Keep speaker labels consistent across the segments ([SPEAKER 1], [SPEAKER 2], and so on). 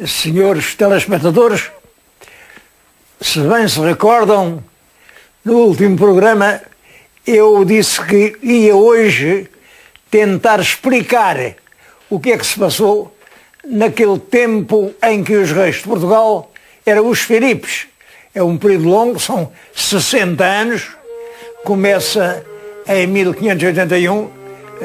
[SPEAKER 1] Senhores telespectadores, se bem se recordam, no último programa eu disse que ia hoje tentar explicar o que é que se passou naquele tempo em que os reis de Portugal eram os Filipes. É um período longo, são 60 anos, começa em 1581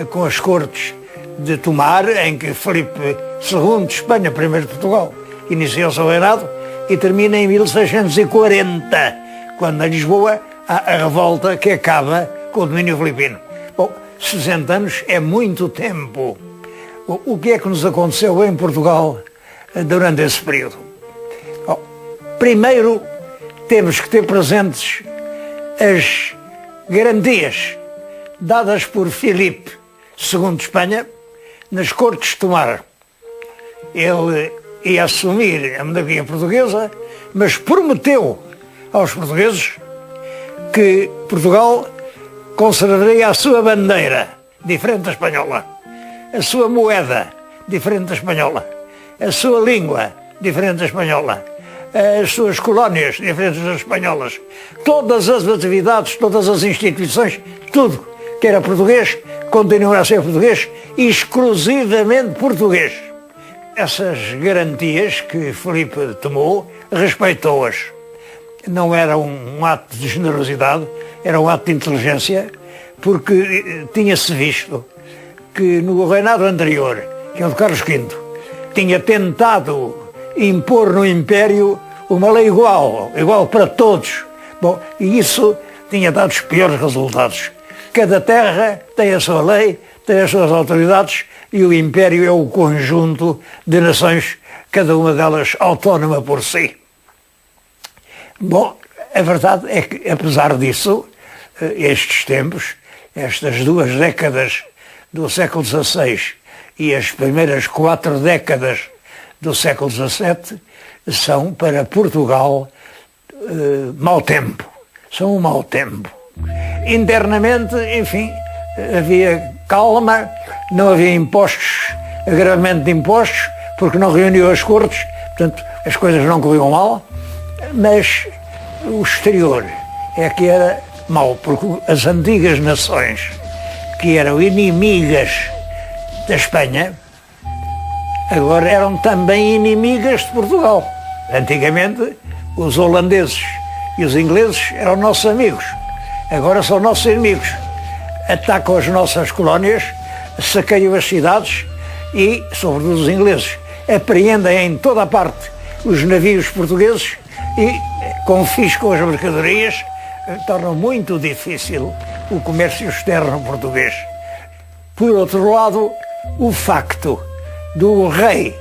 [SPEAKER 1] com as Cortes de Tomar, em que Filipe II de Espanha, primeiro de Portugal, inicia o seu reinado, e termina em 1640, quando em Lisboa há a revolta que acaba com o domínio filipino. Bom, 60 anos é muito tempo. O que é que nos aconteceu em Portugal durante esse período? Bom, primeiro temos que ter presentes as garantias dadas por Filipe II de Espanha nas Cortes de Tomar. Ele ia assumir a monarquia portuguesa, mas prometeu aos portugueses que Portugal conservaria a sua bandeira, diferente da espanhola, a sua moeda, diferente da espanhola, a sua língua, diferente da espanhola, as suas colónias, diferentes das espanholas, todas as atividades, todas as instituições, tudo que era português, continuará a ser português, exclusivamente português. Essas garantias que Filipe tomou, respeitou-as. Não era um ato de generosidade, era um ato de inteligência, porque tinha-se visto que no reinado anterior, que é o de Carlos V, tinha tentado impor no Império uma lei igual para todos. Bom, e isso tinha dado os piores resultados. Cada terra tem a sua lei, tem as suas autoridades, e o Império é o conjunto de nações, cada uma delas autónoma por si. Bom, a verdade é que, apesar disso, estes tempos, estas 2 décadas do século XVI e as primeiras 4 décadas do século XVII, são para Portugal mau tempo. São um mau tempo. Internamente, enfim, havia calma, não havia impostos, agravamento de impostos, porque não reuniu as Cortes, portanto as coisas não corriam mal, mas o exterior é que era mau, porque as antigas nações que eram inimigas da Espanha, agora eram também inimigas de Portugal. Antigamente os holandeses e os ingleses eram nossos amigos, agora são nossos inimigos. Atacam as nossas colónias, saqueiam as cidades e, sobretudo os ingleses, apreendem em toda a parte os navios portugueses e confiscam as mercadorias, tornam muito difícil o comércio externo português. Por outro lado, o facto do rei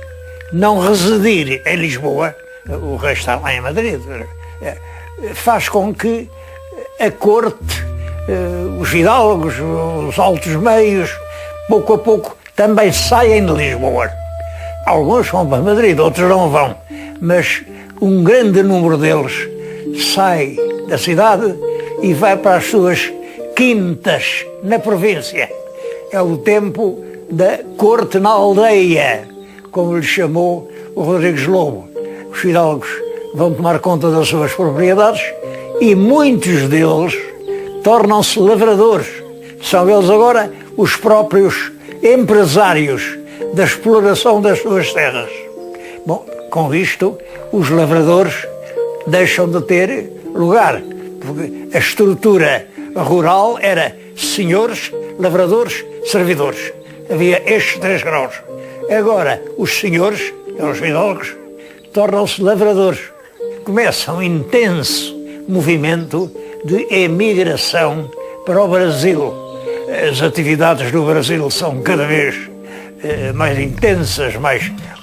[SPEAKER 1] não residir em Lisboa, o rei está lá em Madrid, faz com que a corte, os fidalgos, os altos meios, pouco a pouco também saem de Lisboa. Alguns vão para Madrid, outros não vão, mas um grande número deles sai da cidade e vai para as suas quintas na província. É o tempo da corte na aldeia, como lhe chamou o Rodrigues Lobo. Os fidalgos vão tomar conta das suas propriedades e muitos deles tornam-se lavradores. São eles agora os próprios empresários da exploração das suas terras. Bom, com isto, os lavradores deixam de ter lugar, porque a estrutura rural era senhores, lavradores, servidores. Havia estes 3 graus. Agora, os senhores, os fidalgos, tornam-se lavradores. Começa um intenso movimento de emigração para o Brasil. As atividades no Brasil são cada vez mais intensas,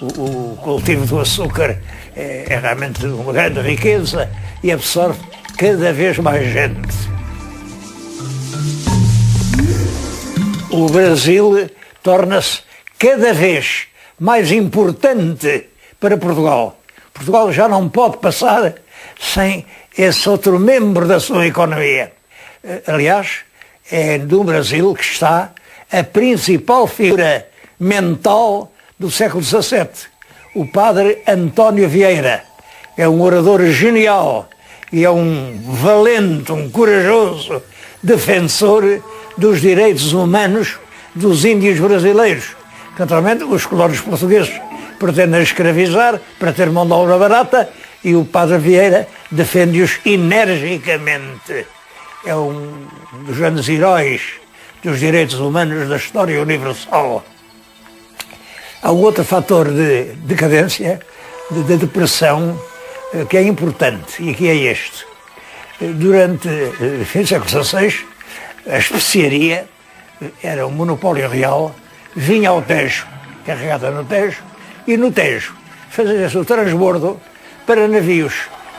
[SPEAKER 1] o cultivo do açúcar é realmente uma grande riqueza e absorve cada vez mais gente. O Brasil torna-se cada vez mais importante para Portugal. Portugal já não pode passar sem esse outro membro da sua economia. Aliás, é do Brasil que está a principal figura mental do século XVII, o padre António Vieira. É um orador genial e é um valente, um corajoso defensor dos direitos humanos dos índios brasileiros. Naturalmente, os colónios portugueses pretendem escravizar para ter mão de obra barata e o padre Vieira defende-os energicamente. É um dos grandes heróis dos direitos humanos da história universal. Há um outro fator de decadência, de depressão, que é importante, e que é este. Durante o fim do século XVI, a especiaria era um monopólio real, vinha ao Tejo, carregada no Tejo, e no Tejo fazia-se o transbordo para navios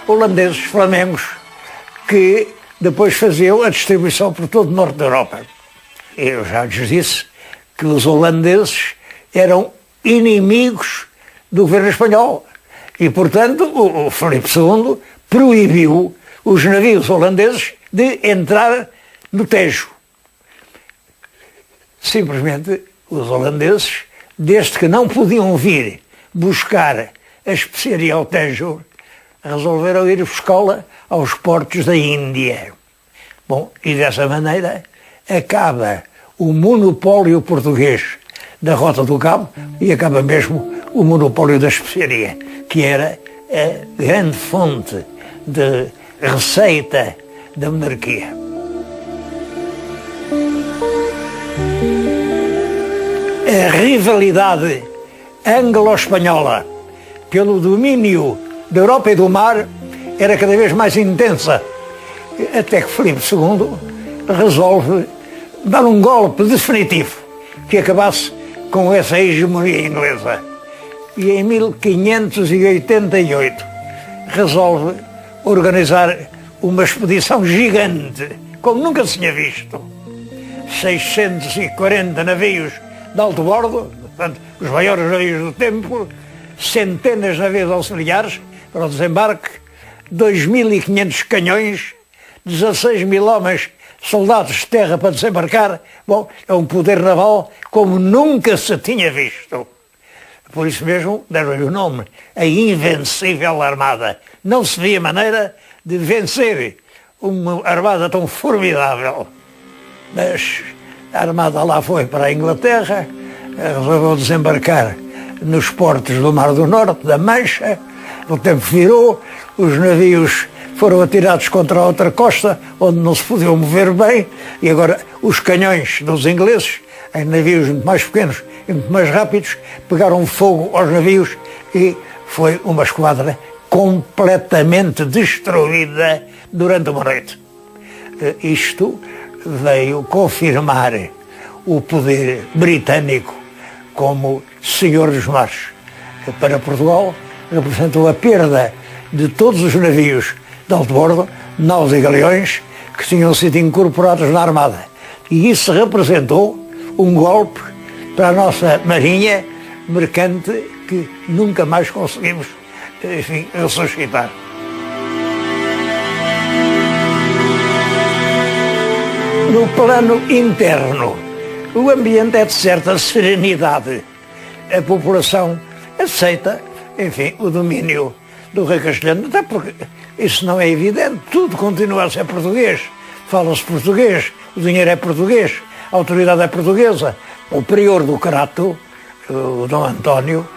[SPEAKER 1] holandeses, flamengos, que depois faziam a distribuição por todo o norte da Europa. Eu já lhes disse que os holandeses eram inimigos do governo espanhol e, portanto, o Filipe II proibiu os navios holandeses de entrar no Tejo. Simplesmente os holandeses, desde que não podiam vir buscar a especiaria ao Tejo, resolveram ir buscá-la aos portos da Índia. Bom, e dessa maneira acaba o monopólio português da Rota do Cabo e acaba mesmo o monopólio da especiaria, que era a grande fonte de receita da monarquia. A rivalidade anglo-espanhola pelo domínio da Europa e do mar era cada vez mais intensa, até que Filipe II resolve dar um golpe definitivo que acabasse com essa hegemonia inglesa. E em 1588 resolve organizar uma expedição gigante, como nunca se tinha visto. 640 navios de alto bordo, portanto, os maiores navios do tempo, centenas de navios auxiliares para o desembarque, 2.500 canhões, 16.000 homens, soldados de terra para desembarcar. Bom, é um poder naval como nunca se tinha visto. Por isso mesmo deram-lhe o nome, a Invencível Armada. Não se via maneira de vencer uma armada tão formidável. Mas a armada lá foi para a Inglaterra, resolveu desembarcar nos portos do Mar do Norte, da Mancha. O tempo virou, os navios foram atirados contra a outra costa, onde não se podiam mover bem, e agora os canhões dos ingleses, em navios muito mais pequenos e muito mais rápidos, pegaram fogo aos navios e foi uma esquadra completamente destruída durante uma noite. Isto veio confirmar o poder britânico como senhor dos mares. Para Portugal representou a perda de todos os navios de alto bordo, naus e galeões, que tinham sido incorporados na armada. E isso representou um golpe para a nossa marinha mercante que nunca mais conseguimos, enfim, ressuscitar. No plano interno, o ambiente é de certa serenidade. A população aceita, enfim, o domínio do rei castelhano, até porque isso não é evidente, tudo continua a ser português, fala-se português, o dinheiro é português, a autoridade é portuguesa. O prior do Crato, o Dom António,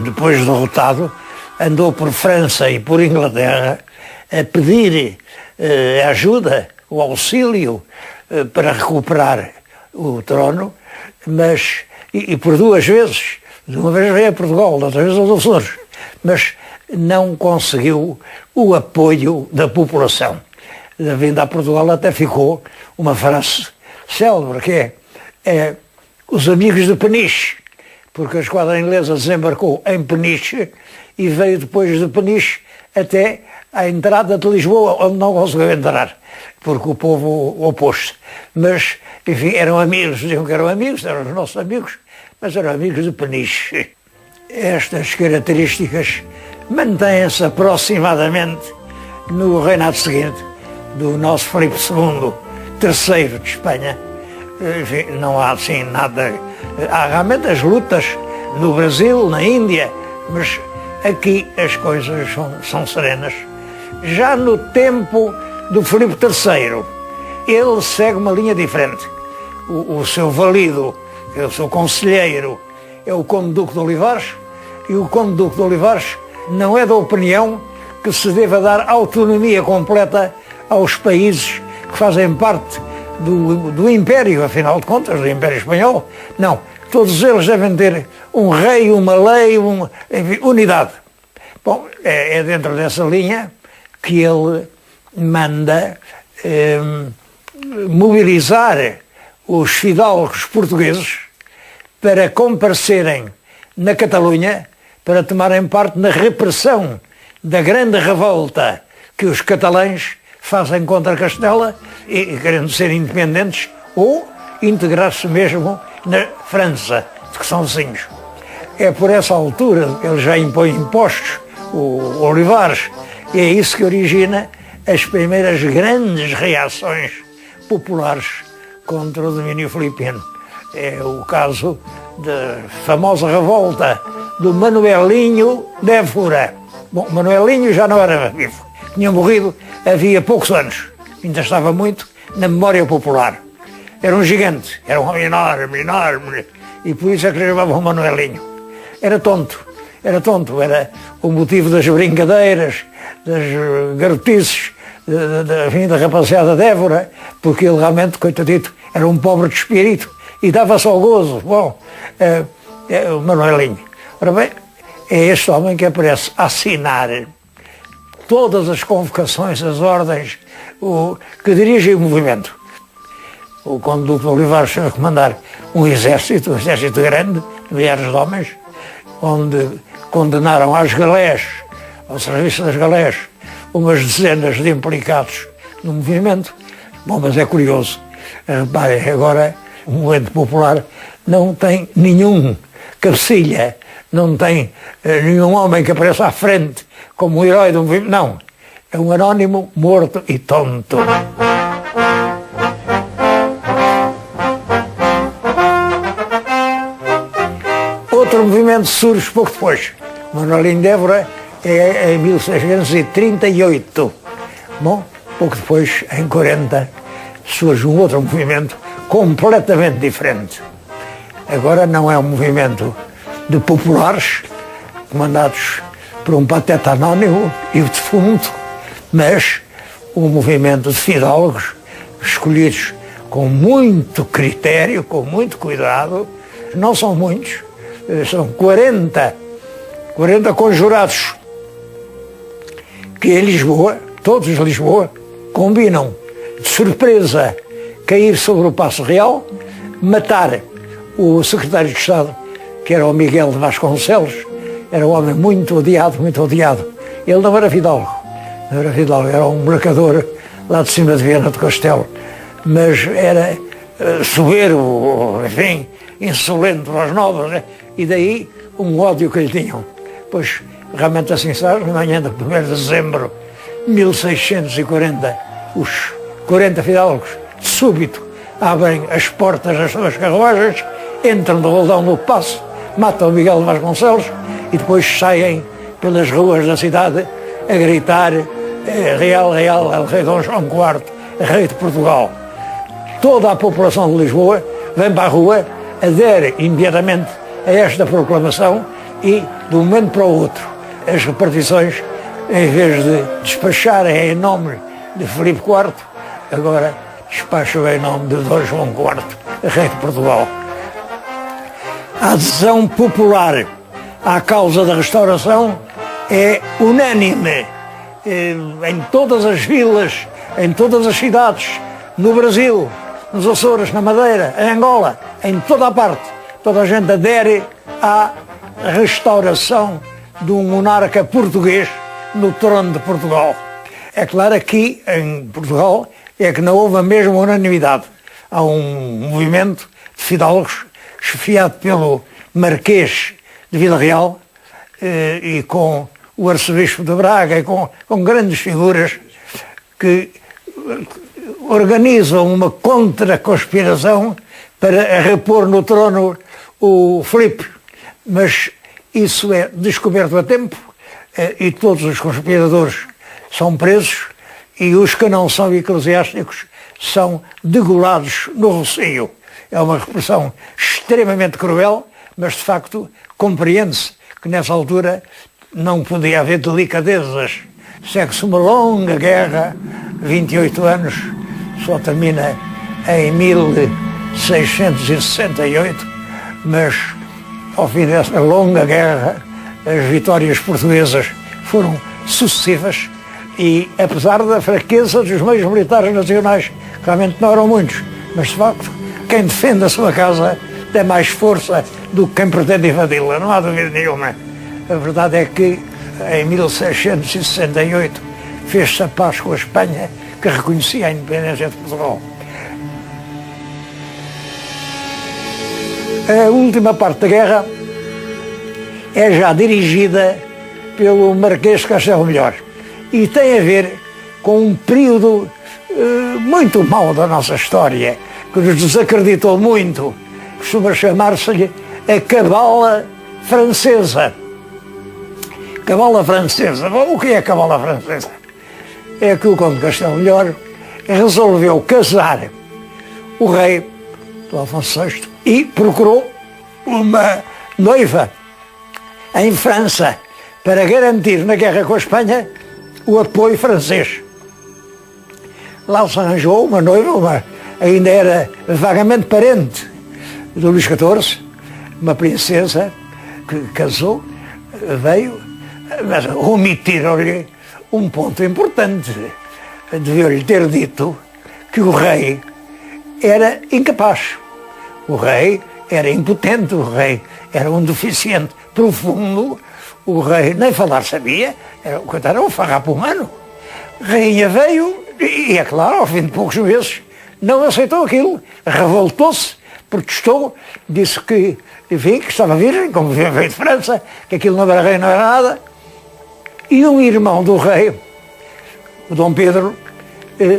[SPEAKER 1] depois derrotado, andou por França e por Inglaterra a pedir ajuda, o auxílio para recuperar o trono, mas, e por duas vezes, de uma vez veio a Portugal, da outra vez aos Açores, mas não conseguiu o apoio da população. Da vinda a Portugal até ficou uma frase célebre, que é os amigos de Peniche, porque a esquadra inglesa desembarcou em Peniche e veio depois de Peniche até à entrada de Lisboa, onde não conseguiu entrar, porque o povo opôs-se. Mas, enfim, eram amigos, diziam que eram amigos, eram os nossos amigos, mas eram amigos de Peniche. Estas características mantêm-se aproximadamente no reinado seguinte do nosso Filipe II, terceiro de Espanha. Enfim, não há assim nada. Há realmente as lutas no Brasil, na Índia, Mas aqui as coisas são serenas. Já no tempo do Filipe III, ele segue uma linha diferente. O seu valido, o seu conselheiro, é o Conde Duque de Olivares, e o Conde Duque de Olivares não é da opinião que se deva dar autonomia completa aos países que fazem parte do Império, afinal de contas, do Império Espanhol. Não, todos eles devem ter um rei, uma lei, enfim, unidade. Bom, é dentro dessa linha que ele manda mobilizar os fidalgos portugueses para comparecerem na Catalunha para tomarem parte na repressão da grande revolta que os catalães fazem contra Castela e querendo ser independentes ou integrar-se mesmo na França, que são vizinhos. É por essa altura que ele já impõe impostos, o Olivares, e é isso que origina as primeiras grandes reações populares contra o domínio filipino. É o caso da famosa revolta do Manuelinho de Évora. Bom, Manuelinho já não era vivo, tinha morrido havia poucos anos, ainda estava muito na memória popular. Era um gigante, era um homem enorme, enorme, e por isso é que lhe chamavam Manuelinho. Era tonto, era o motivo das brincadeiras, das garotices, da rapaziada de Évora, porque ele realmente, coitadito, era um pobre de espírito e dava-se ao gozo. Bom, o Manuelinho. Ora bem, é este homem que aparece a assinar todas as convocações, as ordens que dirigem o movimento. O Conde Duque de Olivares foi a comandar um exército grande, de milhares de homens, onde condenaram às galés, ao serviço das galés, umas dezenas de implicados no movimento. Bom, mas é curioso, reparem, agora o movimento popular não tem nenhum cabecilha, não tem nenhum homem que apareça à frente como o herói do movimento, não. É um anónimo morto e tonto. Outro movimento surge pouco depois. Manuelinho de Évora é em 1638. Bom, pouco depois, em 40, surge um outro movimento completamente diferente. Agora não é um movimento de populares, comandados por um pateta anónimo e o defunto, mas um movimento de fidalgos escolhidos com muito critério, com muito cuidado. Não são muitos, são 40 conjurados que em Lisboa, todos de Lisboa, combinam de surpresa cair sobre o Paço Real, matar o secretário de Estado, que era o Miguel de Vasconcelos. Era um homem muito odiado, muito odiado. Ele não era fidalgo, era um mercador lá de cima de Viana do Castelo, mas era soberbo, enfim, insolente aos nobres, né? E daí um ódio que lhe tinham. Pois, realmente assim está, na manhã de 1º de dezembro de 1640, os 40 fidalgos, de súbito, abrem as portas das suas carruagens, entram de roldão no paço, matam o Miguel de Vasconcelos e depois saem pelas ruas da cidade a gritar Real, Real, El Rei Dom João IV, Rei de Portugal. Toda a população de Lisboa vem para a rua, adere imediatamente a esta proclamação e, de um momento para o outro, as repartições, em vez de despacharem em nome de Filipe IV, agora despacham em nome de Dom João IV, Rei de Portugal. A adesão popular à causa da restauração é unânime em todas as vilas, em todas as cidades, no Brasil, nos Açores, na Madeira, em Angola, em toda a parte. Toda a gente adere à restauração de um monarca português no trono de Portugal. É claro, aqui em Portugal é que não houve a mesma unanimidade. Há um movimento de fidalgos chefiado pelo Marquês de Vila Real e com o arcebispo de Braga e com grandes figuras que organizam uma contra-conspiração para repor no trono o Filipe. Mas isso é descoberto a tempo e todos os conspiradores são presos e os que não são eclesiásticos são degolados no Rossio. É uma repressão extremamente cruel, mas de facto compreende-se que nessa altura não podia haver delicadezas. Segue-se uma longa guerra, 28 anos, só termina em 1668, mas ao fim dessa longa guerra as vitórias portuguesas foram sucessivas e apesar da fraqueza dos meios militares nacionais, realmente não eram muitos, mas de facto quem defende a sua casa tem mais força do que quem pretende invadi-la, não há dúvida nenhuma. A verdade é que em 1668 fez-se a paz com a Espanha, que reconhecia a independência de Portugal. A última parte da guerra é já dirigida pelo Marquês de Castelo Melhor e tem a ver com um período muito mau da nossa história, que nos desacreditou muito. Costuma chamar-se-lhe a Cabala Francesa. Cabala Francesa. Bom, o que é a Cabala Francesa? É que o Conde de Castelo Melhor resolveu casar o rei, o Afonso VI, e procurou uma noiva em França para garantir na guerra com a Espanha o apoio francês. Lá se arranjou uma noiva, ainda era vagamente parente do Luís XIV, uma princesa que casou, veio, mas omitiram-lhe um ponto importante. Deviam-lhe ter dito que o rei era incapaz, o rei era impotente, o rei era um deficiente profundo, o rei nem falar sabia, era um farrapo humano. A rainha veio e, é claro, ao fim de poucos meses, não aceitou aquilo, revoltou-se, protestou, disse que, enfim, que estava virgem, como veio de França, que aquilo não era rei, não era nada. E um irmão do rei, o Dom Pedro,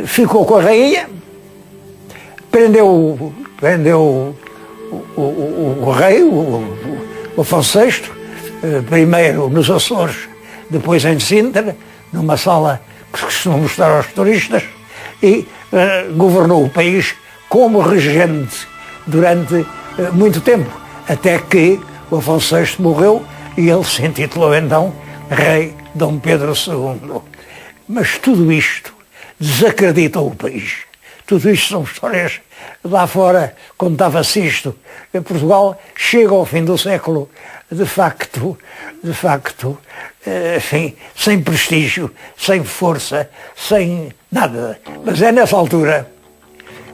[SPEAKER 1] ficou com a rainha, prendeu o rei, o Afonso VI, primeiro nos Açores, depois em Sintra, numa sala que se costuma mostrar aos turistas, e governou o país como regente durante muito tempo, até que o Afonso VI morreu e ele se intitulou então Rei Dom Pedro II. Mas tudo isto desacreditou o país. Tudo isto são histórias. Lá fora contava-se isto. Em Portugal chega ao fim do século, de facto, enfim, sem prestígio, sem força, sem nada. Mas é nessa altura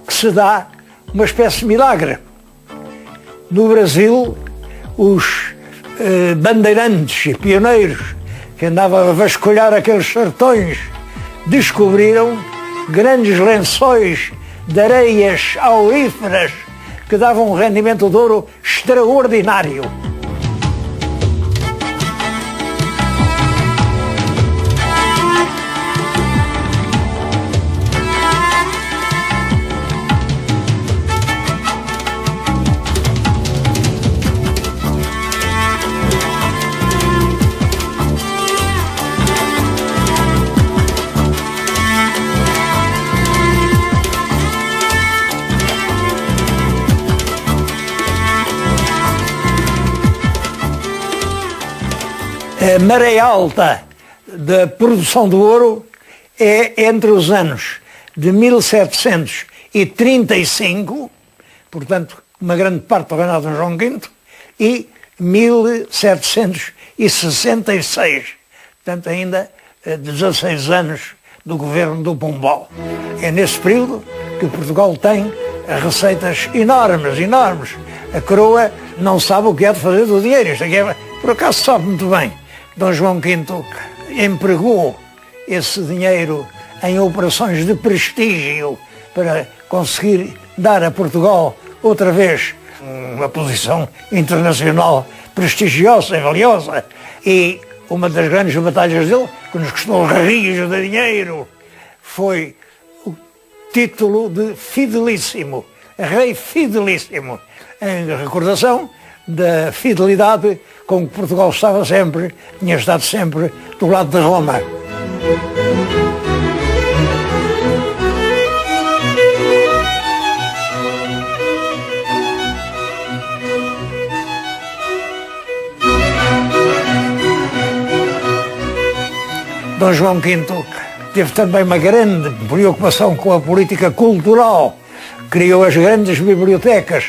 [SPEAKER 1] que se dá uma espécie de milagre. No Brasil, os bandeirantes e pioneiros que andavam a vasculhar aqueles sertões descobriram grandes lençóis de areias auríferas que davam um rendimento de ouro extraordinário. A maré alta da produção de ouro é entre os anos de 1735, portanto, uma grande parte do reinado de João V, e 1766, portanto, ainda 16 anos do governo do Pombal. É nesse período que Portugal tem receitas enormes. A coroa não sabe o que é de fazer do dinheiro. Isto aqui por acaso sabe muito bem. Dom João V empregou esse dinheiro em operações de prestígio para conseguir dar a Portugal outra vez uma posição internacional prestigiosa e valiosa. E uma das grandes batalhas dele, que nos custou rios de dinheiro, foi o título de Fidelíssimo, Rei Fidelíssimo, em recordação da fidelidade com que Portugal estava sempre, tinha estado sempre do lado de Roma. Dom João V teve também uma grande preocupação com a política cultural. Criou as grandes bibliotecas,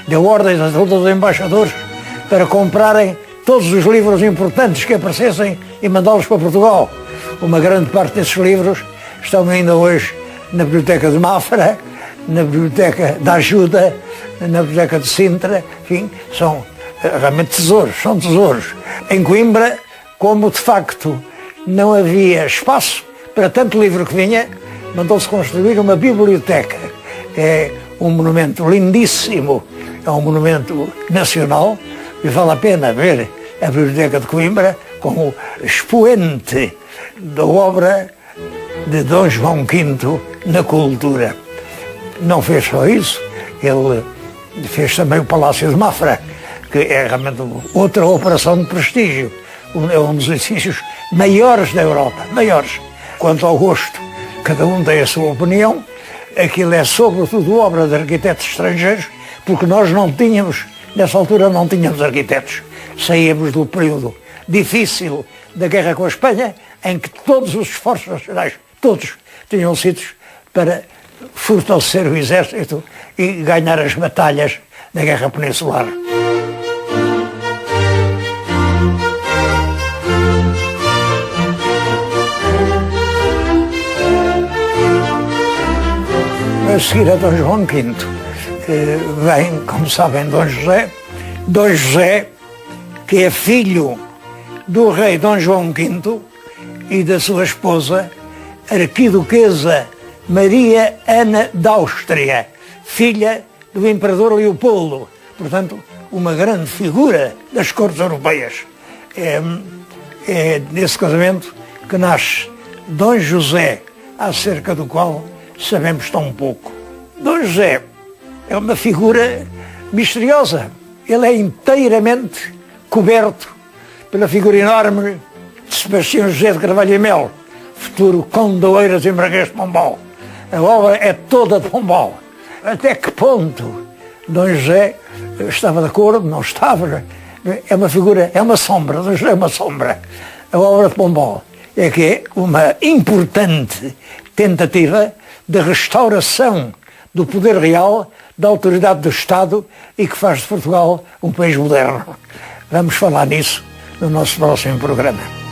[SPEAKER 1] deu ordens a todos os embaixadores para comprarem todos os livros importantes que aparecessem e mandá-los para Portugal. Uma grande parte desses livros estão ainda hoje na Biblioteca de Mafra, na Biblioteca da Ajuda, na Biblioteca de Sintra, enfim, são realmente tesouros, são tesouros. Em Coimbra, como de facto não havia espaço para tanto livro que vinha, mandou-se construir uma biblioteca. É um monumento lindíssimo, é um monumento nacional e vale a pena ver a Biblioteca de Coimbra como expoente da obra de Dom João V na cultura. Não fez só isso, ele fez também o Palácio de Mafra, que é realmente outra operação de prestígio. É um dos edifícios maiores da Europa, maiores. Quanto ao gosto, cada um tem a sua opinião. Aquilo é sobretudo obra de arquitetos estrangeiros, porque nós não tínhamos, nessa altura não tínhamos arquitetos. Saíamos do período difícil da guerra com a Espanha, em que todos os esforços nacionais, todos, tinham sido para fortalecer o exército e ganhar as batalhas da guerra peninsular. A seguir a Dom João V, vem, como sabem, Dom José, que é filho do rei Dom João V e da sua esposa, arquiduquesa Maria Ana da Áustria, filha do imperador Leopoldo, portanto, uma grande figura das cortes europeias. É nesse casamento que nasce Dom José, acerca do qual sabemos tão pouco. Dom José é uma figura misteriosa. Ele é inteiramente coberto pela figura enorme de Sebastião José de Carvalho e Melo, futuro conde de Oeiras e Marquês de Pombal. A obra é toda de Pombal. Até que ponto Dom José estava de acordo, não estava. É uma figura, é uma sombra, Dom José é uma sombra. A obra de Pombal é que é uma importante tentativa de restauração do poder real, da autoridade do Estado e que faz de Portugal um país moderno. Vamos falar nisso no nosso próximo programa.